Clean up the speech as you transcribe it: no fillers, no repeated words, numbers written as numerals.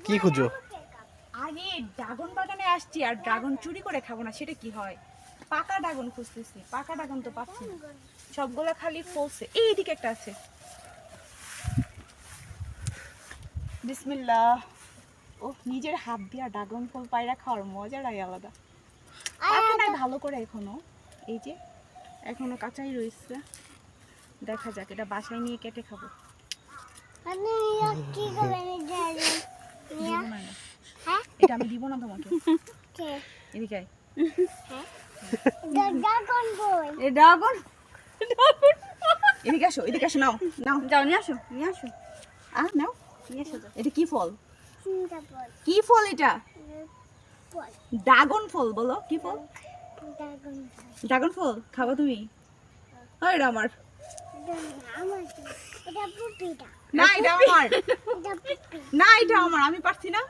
কি খুঁজো? আরে ড্রাগন বাগানে আসছি আর ড্রাগন চুরি করে খাবো না সেটা কি হয়? পাকা ড্রাগন খুঁজতেছি, পাকা ড্রাগন তো পাচ্ছি না, সবগুলা খালি ফলছে। এইদিকে একটা আছে। বিসমিল্লাহ। ও নিজের হাত দিয়া ড্রাগন ফল পায়রা খাওয়ার মজাটাই আলাদা। পাকে নাই ভালো করে এখনো, এই যে এখনো কাঁচাই রয়েছে। দেখা যাক, এটা বাসায় নিয়ে কেটে খাবো। দিব না এটা। এটা আমি দিব না তোমাকে। এদিকে আয়। ড্রাগন এদিকে আসো, এদিকে আসো, নাও নাও যাও নিয়ে আসো নাও। নিয়ে এসো যাও। এটা কি ফল? কি ফল এটা? ড্রাগন ফল। বলো কি ফল? ড্রাগন ফল খাবো তুমি? হয় এটা আমার না, এটা আমার না, এটা আমার, আমি পারছি না।